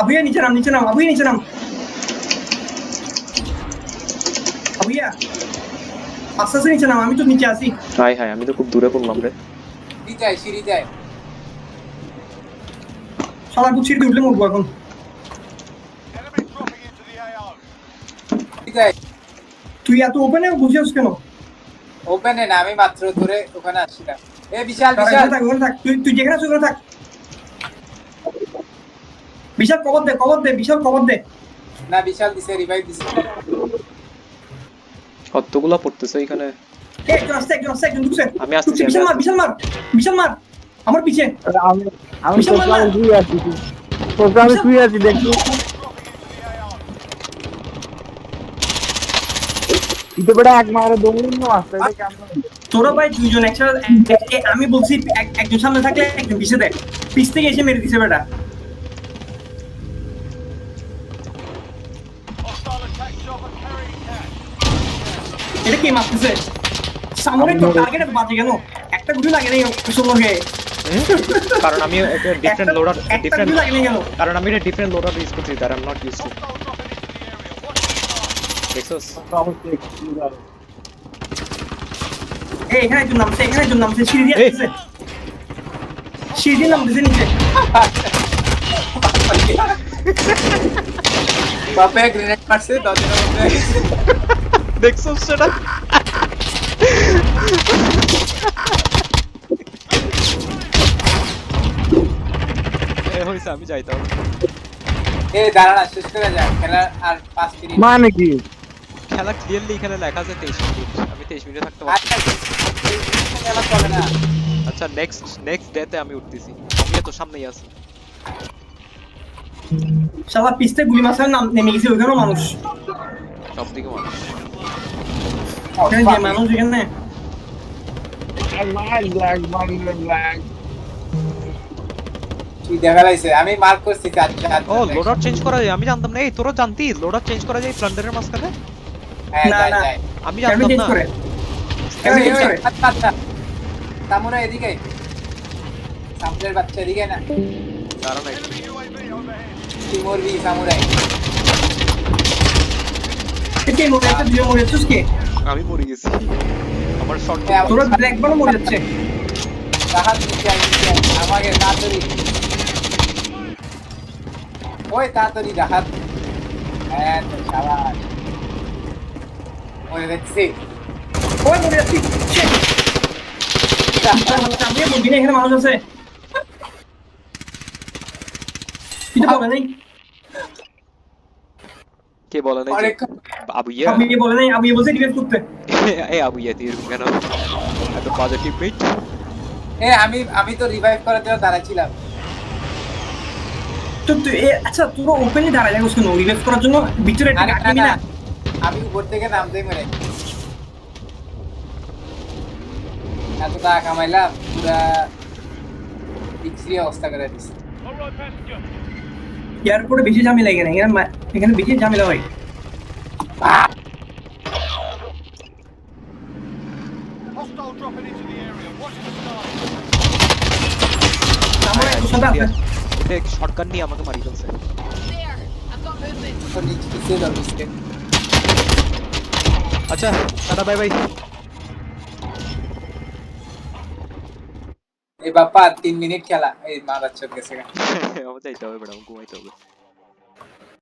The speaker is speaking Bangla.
আবুয়া নিচে নাম আবুয়া নিচে নাম আবুয়া আস্তে আস্তে নিচে নাম, আমি তো নিচে আছি। হাই হাই, আমি তো খুব দূরে পড়লাম রে। সিঁড়ি যায় শালা গুছিয়ে দিয়ে উঠলে মরবো এখন। তুই এত ওপেনে বসে আছিস কেন? ওপেনে না, আমি মাত্র ধরে ওখানে আসছিলাম। এ বিশাল দাঁড়া, বিশাল ওখানে থাক তুই যেখানে আছিস ওখানে থাক। বিশাল কবর দে বিশাল কবর দে। না, বিশাল দিছে, রিভাইভ দিছে। কতগুলা পড়তেছে এখানে। একজন আসছে একজন ঢুকছে। আমি আসতেছি, আমি বিশাল মার আসতেছি। বিশাল মার আমার পিছে। আমি বিশাল মার না। শুয়ে আছি, আমি শুয়ে আছি দেখছি। ইতো বড় এক মারে দৌড়িন না আসছে, এটা কেমন? তোরা ভাই দুইজন একসাথে আমি বলছি একজন সামনে থাকলে একজন পিছে দেখ, পিছ থেকে এসে মেরে দিছে বেটা। এটা কে মারতেছে? সামনে তো টার্গেটে বাজে কেন? একটা গুলি লাগে নাই সোলোকে। কারণ আমি একটা ডিফারেন্ট লোডার, একটা গুলি লাগে নাই কেন? কারণ আমি একটা ডিফারেন্ট লোডার ইউজ করছি, that I am not used to. দেখছস? এখানে একজন নামছে সিঁড়ি দিয়ে আসছে। সিঁড়ি দিয়ে নামতেছে নিচে। বাপে গ্রেনেড মারছে, দরজার মধ্যে দেখছস সেটা? হইছে, আমি যাইতাম। দাঁড়া না, শেষ করে যা খেলা, আর 5 মিনিট। মানে কি? খেলা ক্লিয়ারলি এখানে লেখা আছে 23 মিনিট, আমি 23 মিনিটে থাকতে পারছি। খেলা চলে না। আচ্ছা, নেক্সট ডেতে আমি উঠতেছি, আমি তো সামনেই আছি। শালা পিছতে গুলি মারছে, নেমে গেছে ওইখানেও মানুষ। সব দিকে মানুষ। ওখানে যে মানুষ এখানে ব্ল্যাক তুই দেখা লাইছে, আমি মার্ক করছি ও, লোডার চেঞ্জ করা যায়, আমি জানতাম না। এই তোরা জানতিস লোডার চেঞ্জ করা যায় প্লান্ডারের মাঝখানে? হ্যাঁ, না, যাই না। যাই। আমি জানতাম চেঞ্জ না। করে চেঞ্জ করে। আচ্ছা, সামুরা এদিকে, সামুরের বাচ্চা এদিকে না, কারণ তুই মরবি সামুরাই। কে মরে যাচ্ছে? দুজন মরে যাচ্ছিস কে? আমি মরে গেছি, আমার শর্ট। তোরা একবারও মরে যাচ্ছে। রাহাত নিচে আয়, আমাকে তাড়াতাড়ি, ওই তাড়াতাড়ি রাহাত। হ্যাঁ তো শাবাশ, মরে যাচ্ছি। ওই মরে যাচ্ছি। আমি বলবি না এখানে মানুষ আছে? কিছু বলে নাই? কে বলে নাই? অনেক আবুইয়া? আমি বলে নাই, আমি বলছি রিভাইভ করতে। এই আবুইয়া তুই এরকম কেন? এত বাজে টিমমেট। আমি তো রিভাইভ করার জন্য দাঁড়াচ্ছিলাম। তো তুই আচ্ছা তোরা ওপেনলি দাঁড়ায় যাবো কেন রিভাইভ করার জন্য? ভিতরে একটা গাড়ি নিবি না? আমি উপর থেকে নামতেই মেরে এত টাকা কামাইলাম, পুরা বিক্রি অবস্থা করে দিচ্ছে। এয়ারপোর্টে বেশি ঝামেলা এখানে, এখানে বেশি ঝামেলা হয়। আমার একটু সাথে আছে। এটা শটগান নিয়ে আমাকে মারি ফেলছে। তো নিচে পিছিয়ে যাও নিচে। আচ্ছা, টাটা, বাই বাই। এই বাপ্পা 3 মিনিট খেলা, এই মা বাচ্চা গেছে। আমার যাইতে হবে, ম্যাডাম ঘুমাইতে হবে।